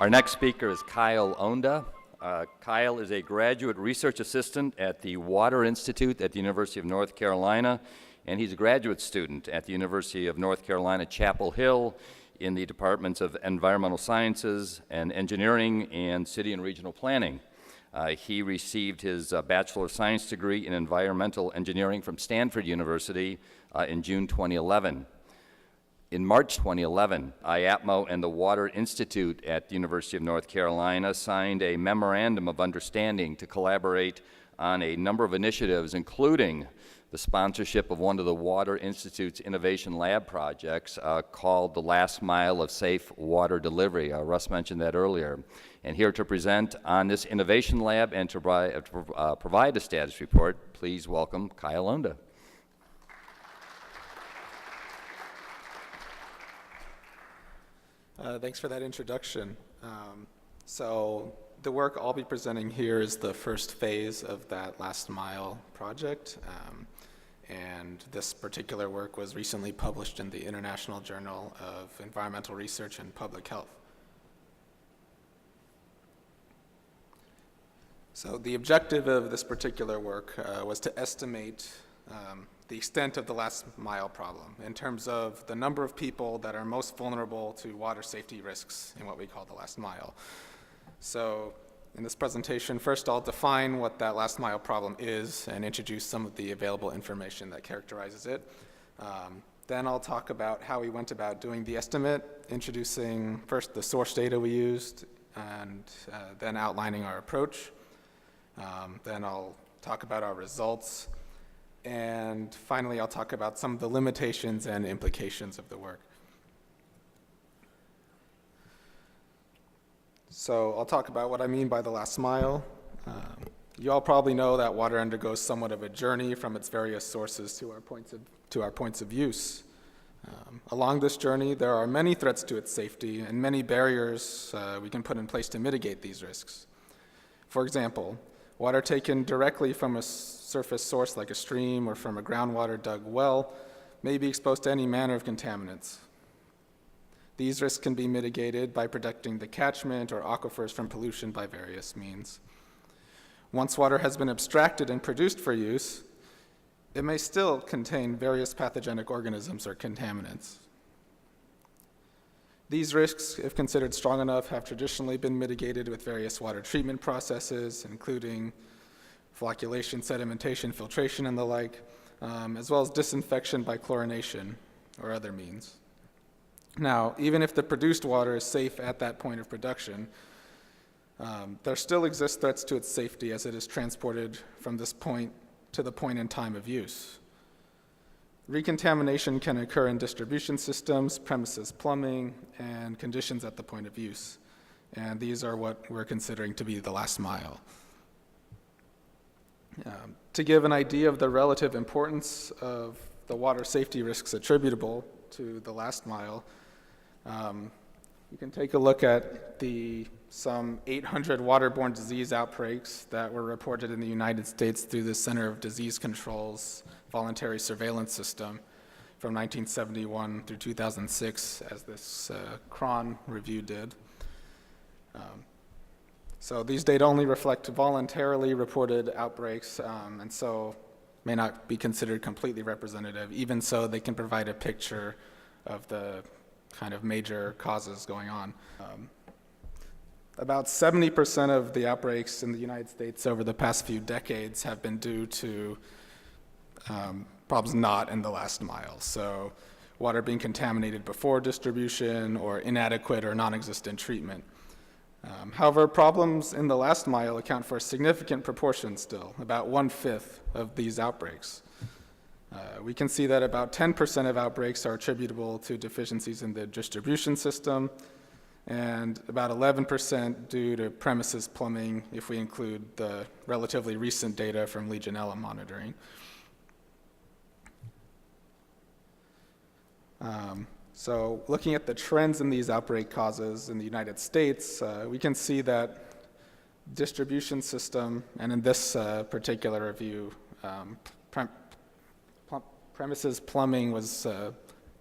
Our next speaker is Kyle Onda. Kyle is a graduate research assistant at the Water Institute at the University of North Carolina, and he's a graduate student at the University of North Carolina, Chapel Hill, in the departments of environmental sciences and engineering and city and regional planning. He received his Bachelor of Science degree in environmental engineering from Stanford University in June 2011. In March 2011, IAPMO and the Water Institute at the University of North Carolina signed a memorandum of understanding to collaborate on a number of initiatives, including the sponsorship of one of the Water Institute's Innovation Lab projects called the Last Mile of Safe Water Delivery. Russ mentioned that earlier. And here to present on this Innovation Lab and to provide a status report, please welcome Kyle Onda. Thanks for that introduction. So the work I'll be presenting here is the first phase of that last mile project. And this particular work was recently published in the International Journal of Environmental Research and Public Health. So the objective of this particular work was to estimate the extent of the last mile problem in terms of the number of people that are most vulnerable to water safety risks in what we call the last mile. So in this presentation, first I'll define what that last mile problem is and introduce some of the available information that characterizes it. Then I'll talk about how we went about doing the estimate, introducing first the source data we used, and then outlining our approach. Then I'll talk about our results. And finally, I'll talk about some of the limitations and implications of the work. So I'll talk about what I mean by the last mile. You all probably know that water undergoes somewhat of a journey from its various sources to our points of use. Along this journey, there are many threats to its safety and many barriers we can put in place to mitigate these risks. For example, water taken directly from a surface source like a stream or from a groundwater dug well may be exposed to any manner of contaminants. These risks can be mitigated by protecting the catchment or aquifers from pollution by various means. Once water has been abstracted and produced for use, it may still contain various pathogenic organisms or contaminants. These risks, if considered strong enough, have traditionally been mitigated with various water treatment processes, including flocculation, sedimentation, filtration, and the like, as well as disinfection by chlorination or other means. Now, even if the produced water is safe at that point of production, there still exist threats to its safety as it is transported from this point to the point in time of use. Recontamination can occur in distribution systems, premises plumbing, and conditions at the point of use. And these are what we're considering to be the last mile. To give an idea of the relative importance of the water safety risks attributable to the last mile, you can take a look at some 800 waterborne disease outbreaks that were reported in the United States through the Center of Disease Control's voluntary surveillance system from 1971 through 2006, as this Cron review did. So these data only reflect voluntarily reported outbreaks, and so may not be considered completely representative. Even so, they can provide a picture of the kind of major causes going on. About 70% of the outbreaks in the United States over the past few decades have been due to problems not in the last mile. So water being contaminated before distribution or inadequate or non-existent treatment. However, problems in the last mile account for a significant proportion still, about 1/5 of these outbreaks. We can see that about 10% of outbreaks are attributable to deficiencies in the distribution system, and about 11% due to premises plumbing if we include the relatively recent data from Legionella monitoring. So looking at the trends in these outbreak causes in the United States, we can see that distribution system, and in this particular review, premises plumbing was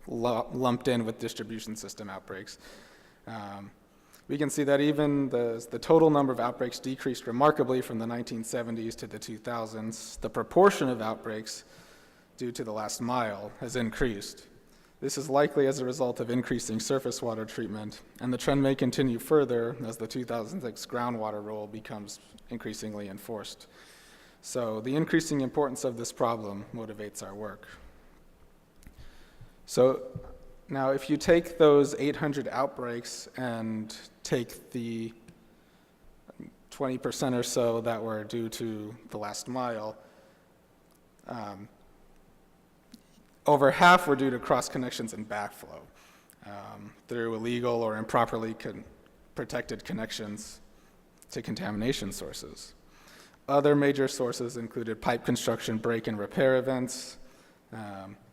lumped in with distribution system outbreaks. we can see that even the total number of outbreaks decreased remarkably from the 1970s to the 2000s. The proportion of outbreaks due to the last mile has increased. This is likely as a result of increasing surface water treatment, and the trend may continue further as the 2006 groundwater rule becomes increasingly enforced. So the increasing importance of this problem motivates our work. So now if you take those 800 outbreaks and take the 20% or so that were due to the last mile, over half were due to cross connections and backflow through illegal or improperly protected connections to contamination sources. Other major sources included pipe construction, break and repair events,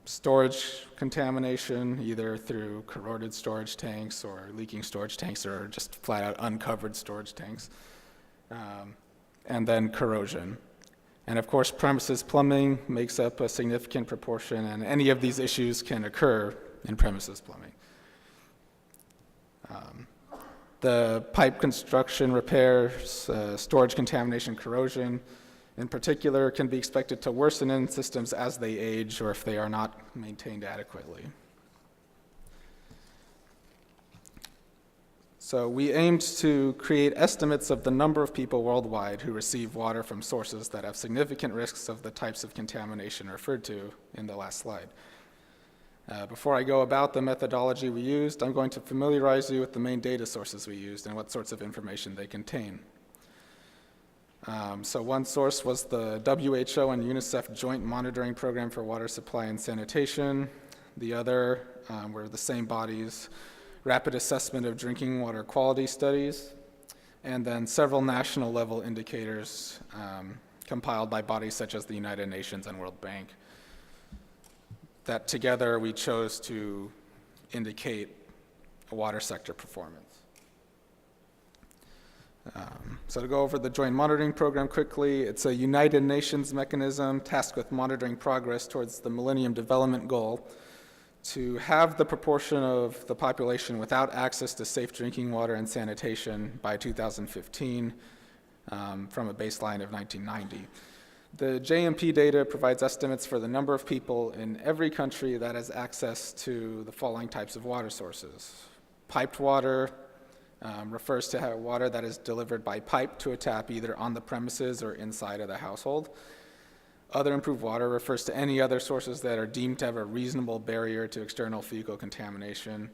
storage contamination, either through corroded storage tanks or leaking storage tanks or just flat out uncovered storage tanks, and then corrosion. And of course, premises plumbing makes up a significant proportion, and any of these issues can occur in premises plumbing. The pipe construction, repairs, storage contamination, corrosion, in particular, can be expected to worsen in systems as they age or if they are not maintained adequately. So we aimed to create estimates of the number of people worldwide who receive water from sources that have significant risks of the types of contamination referred to in the last slide. Before I go about the methodology we used, I'm going to familiarize you with the main data sources we used and what sorts of information they contain. So one source was the WHO and UNICEF Joint Monitoring Programme for Water Supply and Sanitation. The other were the same bodies, Rapid Assessment of Drinking Water Quality Studies, and then several national level indicators compiled by bodies such as the United Nations and World Bank, that together we chose to indicate a water sector performance. So to go over the Joint Monitoring Program quickly, it's a United Nations mechanism tasked with monitoring progress towards the Millennium Development Goal to have the proportion of the population without access to safe drinking water and sanitation by 2015 from a baseline of 1990. The JMP data provides estimates for the number of people in every country that has access to the following types of water sources. Piped water refers to water that is delivered by pipe to a tap either on the premises or inside of the household. Other improved water refers to any other sources that are deemed to have a reasonable barrier to external fecal contamination,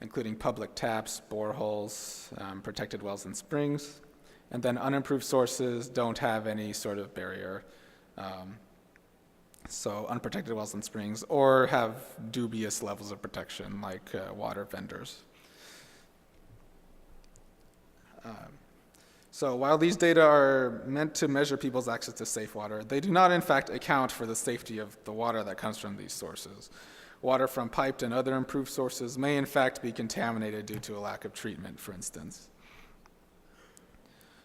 including public taps, boreholes, protected wells and springs. And then unimproved sources don't have any sort of barrier, so unprotected wells and springs, or have dubious levels of protection like water vendors. So while these data are meant to measure people's access to safe water, they do not in fact account for the safety of the water that comes from these sources. Water from piped and other improved sources may in fact be contaminated due to a lack of treatment, for instance.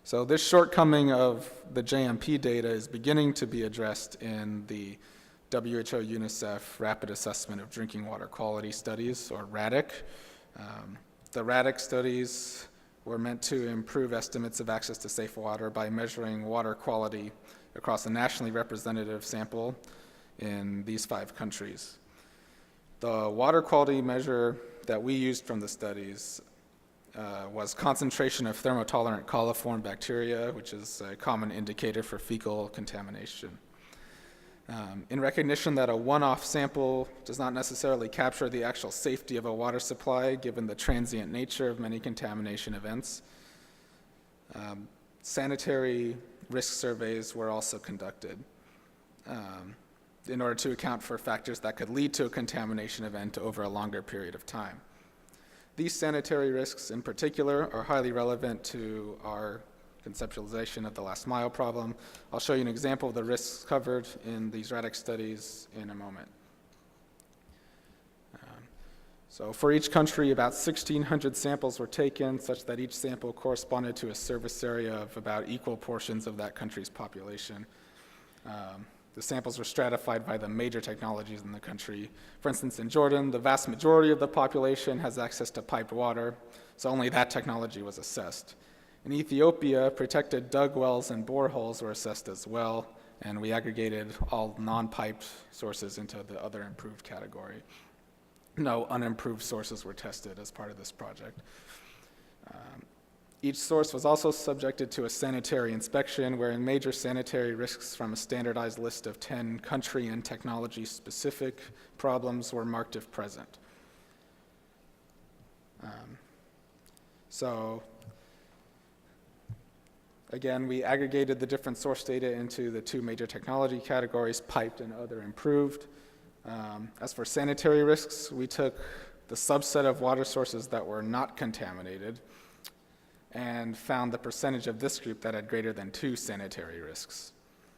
So this shortcoming of the JMP data is beginning to be addressed in the WHO UNICEF Rapid Assessment of Drinking Water Quality Studies, or Radek. The Radek studies were meant to improve estimates of access to safe water by measuring water quality across a nationally representative sample in these 5 countries. The water quality measure that we used from the studies was concentration of thermotolerant coliform bacteria, which is a common indicator for fecal contamination. In recognition that a one-off sample does not necessarily capture the actual safety of a water supply, given the transient nature of many contamination events, sanitary risk surveys were also conducted in order to account for factors that could lead to a contamination event over a longer period of time. These sanitary risks in particular are highly relevant to our conceptualization of the last mile problem. I'll show you an example of the risks covered in these Radek studies in a moment. So for each country, about 1,600 samples were taken, such that each sample corresponded to a service area of about equal portions of that country's population. The samples were stratified by the major technologies in the country. For instance, in Jordan, the vast majority of the population has access to piped water, so only that technology was assessed. In Ethiopia, protected dug wells and boreholes were assessed as well, and we aggregated all non-piped sources into the other improved category. No unimproved sources were tested as part of this project. Each source was also subjected to a sanitary inspection, wherein major sanitary risks from a standardized list of 10 country and technology-specific problems were marked if present. So, again, we aggregated the different source data into the two major technology categories, piped and other improved. As for sanitary risks, we took the subset of water sources that were not contaminated and found the percentage of this group that had greater than 2 sanitary risks.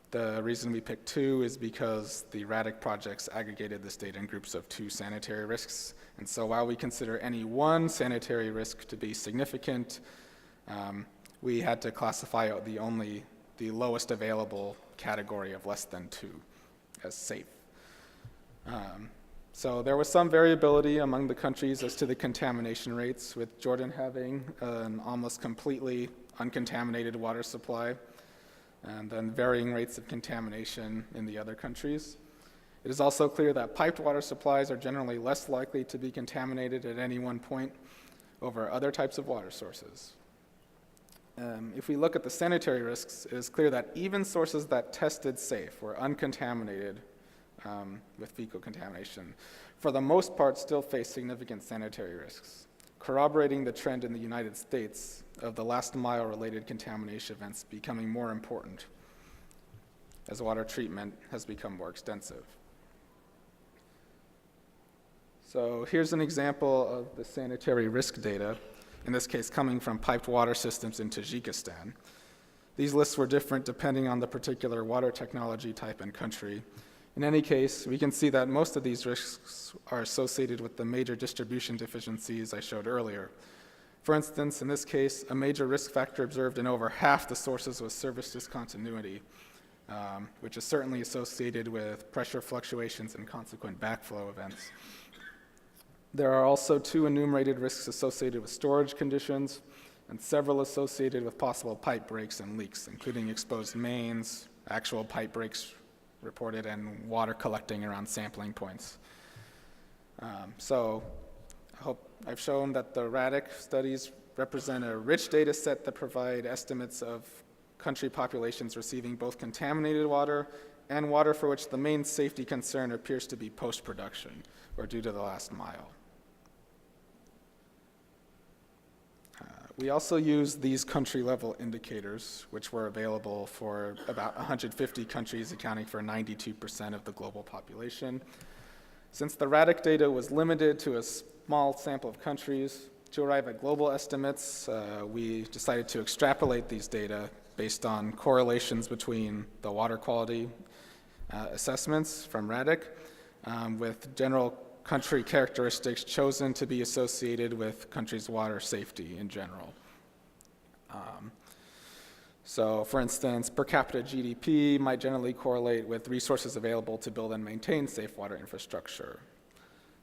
The reason we picked 2 is because the Radek projects aggregated this data in groups of 2 sanitary risks. And so while we consider any one sanitary risk to be significant, we had to classify the lowest available category of less than 2 as safe. So there was some variability among the countries as to the contamination rates, with Jordan having an almost completely uncontaminated water supply, and then varying rates of contamination in the other countries. It is also clear that piped water supplies are generally less likely to be contaminated at any one point over other types of water sources. If we look at the sanitary risks, it is clear that even sources that tested safe were uncontaminated with fecal contamination, for the most part still face significant sanitary risks, corroborating the trend in the United States of the last mile related contamination events becoming more important as water treatment has become more extensive. So here's an example of the sanitary risk data, in this case coming from piped water systems in Tajikistan. These lists were different depending on the particular water technology type and country. In any case, we can see that most of these risks are associated with the major distribution deficiencies I showed earlier. For instance, in this case, a major risk factor observed in over half the sources was service discontinuity, which is certainly associated with pressure fluctuations and consequent backflow events. There are also 2 enumerated risks associated with storage conditions, and several associated with possible pipe breaks and leaks, including exposed mains, actual pipe breaks reported, and water collecting around sampling points. So I hope I've shown that the Radek studies represent a rich data set that provide estimates of country populations receiving both contaminated water and water for which the main safety concern appears to be post-production or due to the last mile. We also used these country-level indicators, which were available for about 150 countries, accounting for 92% of the global population. Since the Radek data was limited to a small sample of countries, to arrive at global estimates, we decided to extrapolate these data based on correlations between the water quality assessments from Radek with general country characteristics chosen to be associated with countries' water safety in general. So, for instance, per capita GDP might generally correlate with resources available to build and maintain safe water infrastructure.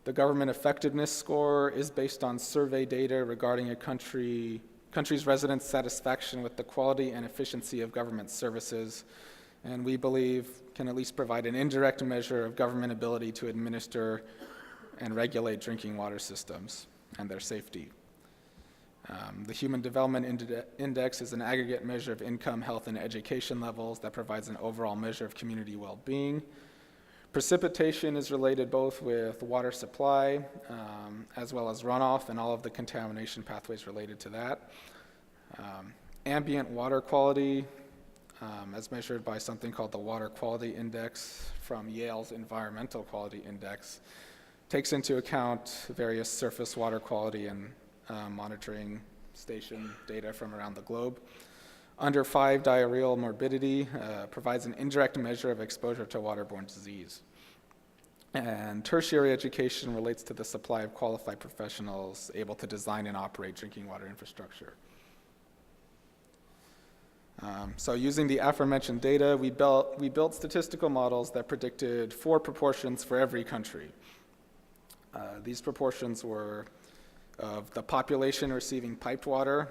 The government effectiveness score is based on survey data regarding a country's residents' satisfaction with the quality and efficiency of government services, and we believe can at least provide an indirect measure of government ability to administer and regulate drinking water systems and their safety. The Human Development Index is an aggregate measure of income, health, and education levels that provides an overall measure of community well-being. Precipitation is related both with water supply as well as runoff and all of the contamination pathways related to that. Ambient water quality, as measured by something called the Water Quality Index from Yale's Environmental Quality Index, takes into account various surface water quality and monitoring station data from around the globe. Under 5 diarrheal morbidity provides an indirect measure of exposure to waterborne disease. And tertiary education relates to the supply of qualified professionals able to design and operate drinking water infrastructure. So using the aforementioned data, we built statistical models that predicted 4 proportions for every country. These proportions were of the population receiving piped water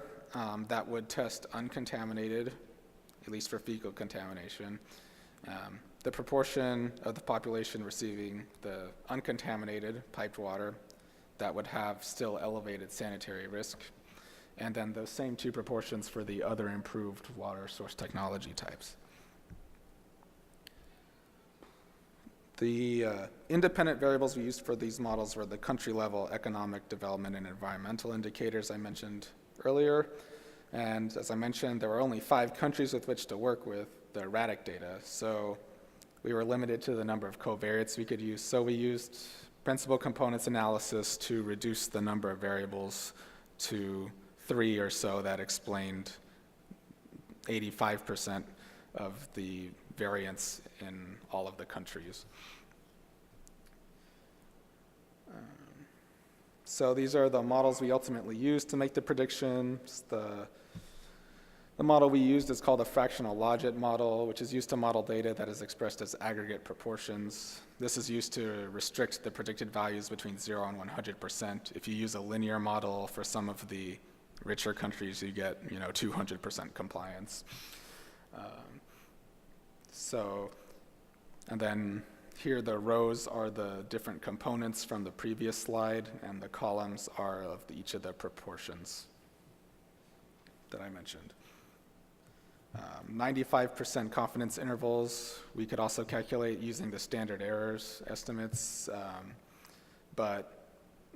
that would test uncontaminated, at least for fecal contamination, the proportion of the population receiving the uncontaminated piped water that would have still elevated sanitary risk, and then those same 2 proportions for the other improved water source technology types. The independent variables we used for these models were the country-level economic development and environmental indicators I mentioned earlier. And as I mentioned, there were only 5 countries with which to work with the Radek data, so we were limited to the number of covariates we could use. So we used principal components analysis to reduce the number of variables to 3 or so that explained 85% of the variance in all of the countries. So these are the models we ultimately used to make the predictions. The model we used is called a fractional logit model, which is used to model data that is expressed as aggregate proportions. This is used to restrict the predicted values between 0 and 100%. If you use a linear model for some of the richer countries, you get 200% compliance. And then here the rows are the different components from the previous slide, and the columns are of each of the proportions that I mentioned. 95% confidence intervals we could also calculate using the standard errors estimates, but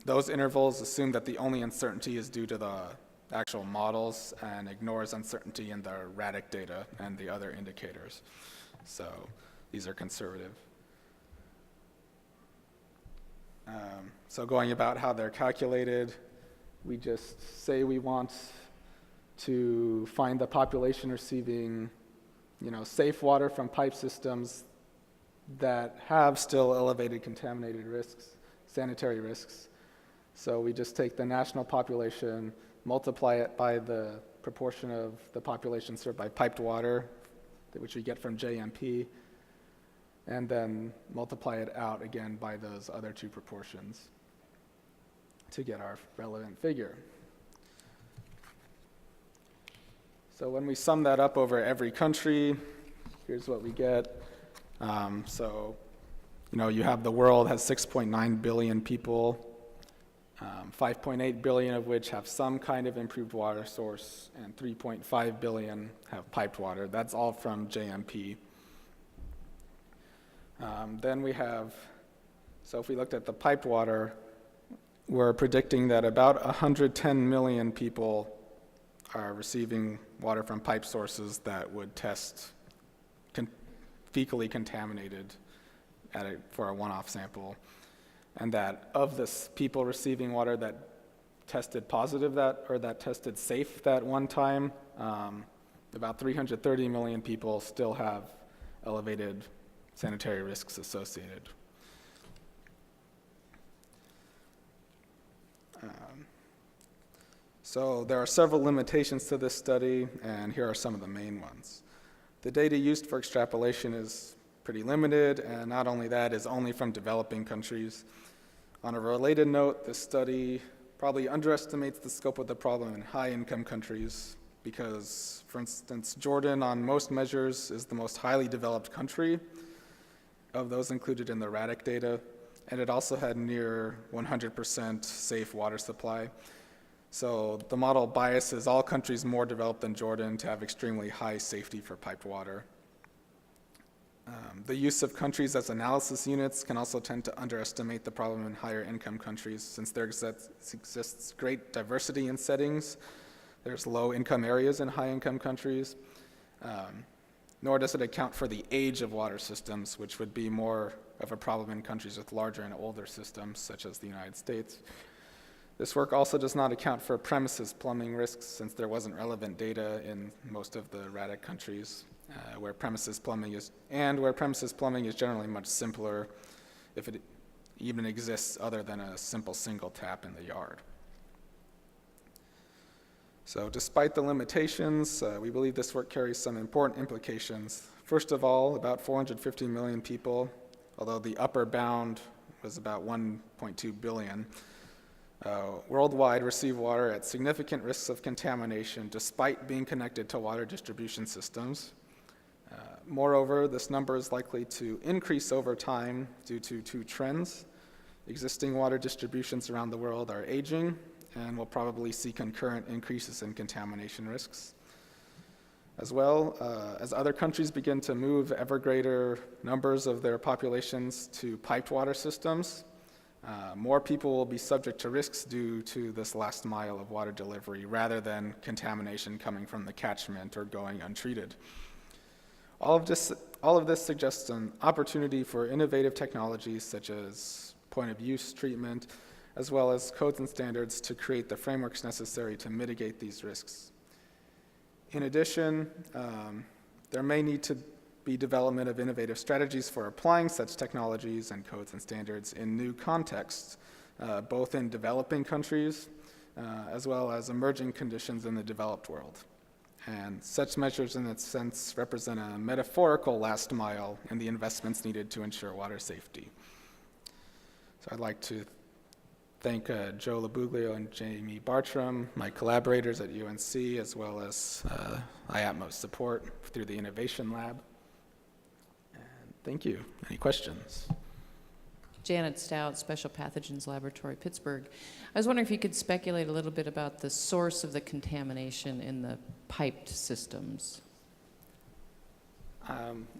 those intervals assume that the only uncertainty is due to the actual models and ignores uncertainty in the Radek data and the other indicators. So these are conservative. So going about how they're calculated, we just say we want to find the population receiving, safe water from pipe systems that have still elevated contaminated risks, sanitary risks. So we just take the national population, multiply it by the proportion of the population served by piped water, which we get from JMP, and then multiply it out again by those other 2 proportions to get our relevant figure. So when we sum that up over every country, here's what we get. You have the world has 6.9 billion people, 5.8 billion of which have some kind of improved water source, and 3.5 billion have piped water. That's all from JMP. Then we have, so if we looked at the piped water, we're predicting that about 110 million people are receiving water from pipe sources that would test fecally contaminated for a one-off sample. And that of the people receiving water that tested positive or that tested safe that one time, about 330 million people still have elevated sanitary risks associated. So there are several limitations to this study, and here are some of the main ones. The data used for extrapolation is pretty limited, and not only that, is only from developing countries. On a related note, this study probably underestimates the scope of the problem in high-income countries because, for instance, Jordan on most measures is the most highly developed country of those included in the Radek data, and it also had near 100% safe water supply. So the model biases all countries more developed than Jordan to have extremely high safety for piped water. The use of countries as analysis units can also tend to underestimate the problem in higher income countries since there exists great diversity in settings. There's low income areas in high income countries, nor does it account for the age of water systems, which would be more of a problem in countries with larger and older systems, such as the United States. This work also does not account for premises plumbing risks since there wasn't relevant data in most of the Radek countries. Where premises plumbing is generally much simpler if it even exists other than a simple single tap in the yard. So despite the limitations, we believe this work carries some important implications. First of all, about 450 million people, although the upper bound was about 1.2 billion, worldwide receive water at significant risks of contamination despite being connected to water distribution systems. Moreover, this number is likely to increase over time due to two trends. Existing water distributions around the world are aging, and we'll probably see concurrent increases in contamination risks. As well, as other countries begin to move ever greater numbers of their populations to piped water systems, more people will be subject to risks due to this last mile of water delivery rather than contamination coming from the catchment or going untreated. All of this suggests an opportunity for innovative technologies such as point-of-use treatment, as well as codes and standards to create the frameworks necessary to mitigate these risks. In addition, there may need to be development of innovative strategies for applying such technologies and codes and standards in new contexts, both in developing countries as well as emerging conditions in the developed world. And such measures, in a sense, represent a metaphorical last mile in the investments needed to ensure water safety. So I'd like to thank Joe Labuglio and Jamie Bartram, my collaborators at UNC, as well as IATMO's support through the Innovation Lab. And thank you. Any questions? Janet Stout, Special Pathogens Laboratory, Pittsburgh. I was wondering if you could speculate a little bit about the source of the contamination in the piped systems.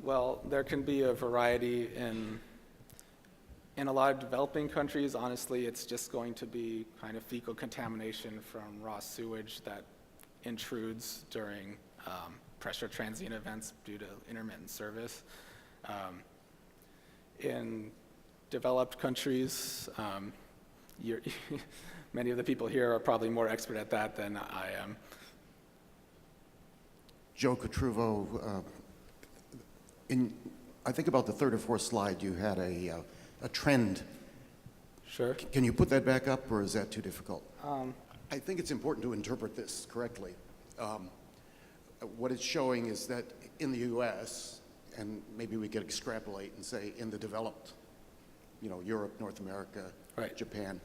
Well, there can be a variety in a lot of developing countries. Honestly, it's just going to be kind of fecal contamination from raw sewage that intrudes during pressure transient events due to intermittent service. In developed countries, many of the people here are probably more expert at that than I am. Joe Cotruvo, I think about the third or fourth slide, you had a trend. Sure. Can you put that back up, or is that too difficult? I think it's important to interpret this correctly. What it's showing is that in the U.S., and maybe we could extrapolate and say in the developed, Europe, North America, right, Japan,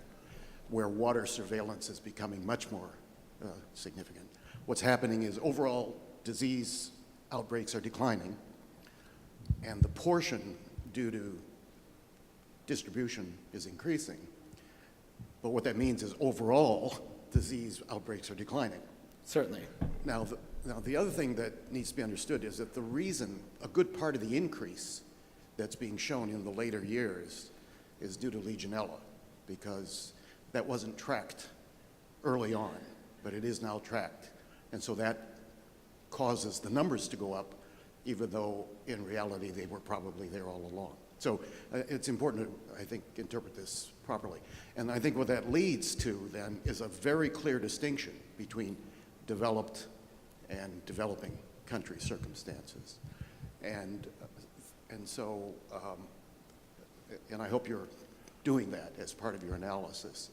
where water surveillance is becoming much more significant. What's happening is overall disease outbreaks are declining, and the portion due to distribution is increasing. But what that means is overall disease outbreaks are declining. Certainly. Now the other thing that needs to be understood is that the reason, a good part of the increase that's being shown in the later years is due to Legionella, because that wasn't tracked early on, but it is now tracked. And so that causes the numbers to go up, even though in reality they were probably there all along. So it's important to, I think, interpret this properly. And I think what that leads to then is a very clear distinction between developed and developing country circumstances. And so, and I hope you're doing that as part of your analysis.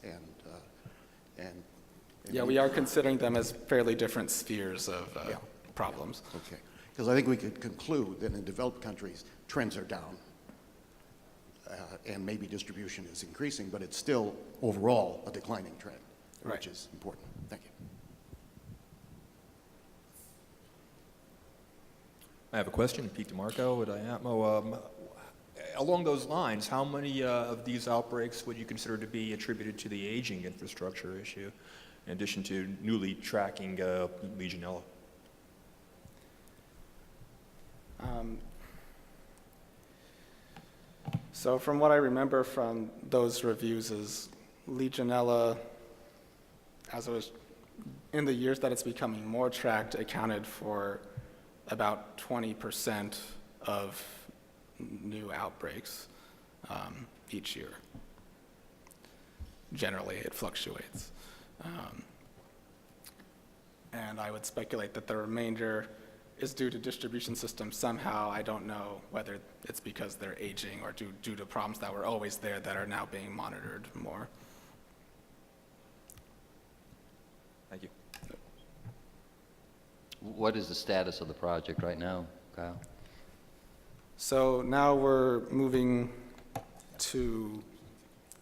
Yeah, we are considering them as fairly different spheres of problems. Okay, because I think we could conclude that in developed countries, trends are down. And maybe distribution is increasing, but it's still overall a declining trend, right, which is important. Thank you. I have a question, Pete DeMarco at IATMO. Along those lines, how many of these outbreaks would you consider to be attributed to the aging infrastructure issue, in addition to newly tracking Legionella? So from what I remember from those reviews is Legionella, as it was in the years that it's becoming more tracked, accounted for about 20% of new outbreaks each year. Generally, it fluctuates. And I would speculate that the remainder is due to distribution systems somehow. I don't know whether it's because they're aging or due to problems that were always there that are now being monitored more. Thank you. What is the status of the project right now, Kyle? So now we're moving to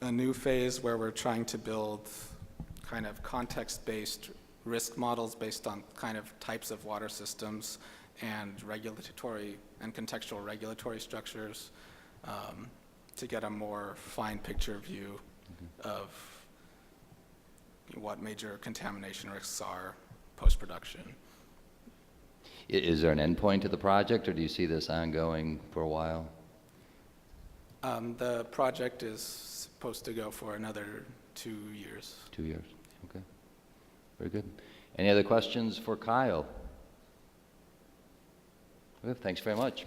a new phase where we're trying to build kind of context-based risk models based on kind of types of water systems and regulatory and contextual regulatory structures to get a more fine picture view of what major contamination risks are post-production. Is there an endpoint to the project, or do you see this ongoing for a while? The project is supposed to go for another 2 years. 2 years, okay. Very good. Any other questions for Kyle? Okay, thanks very much.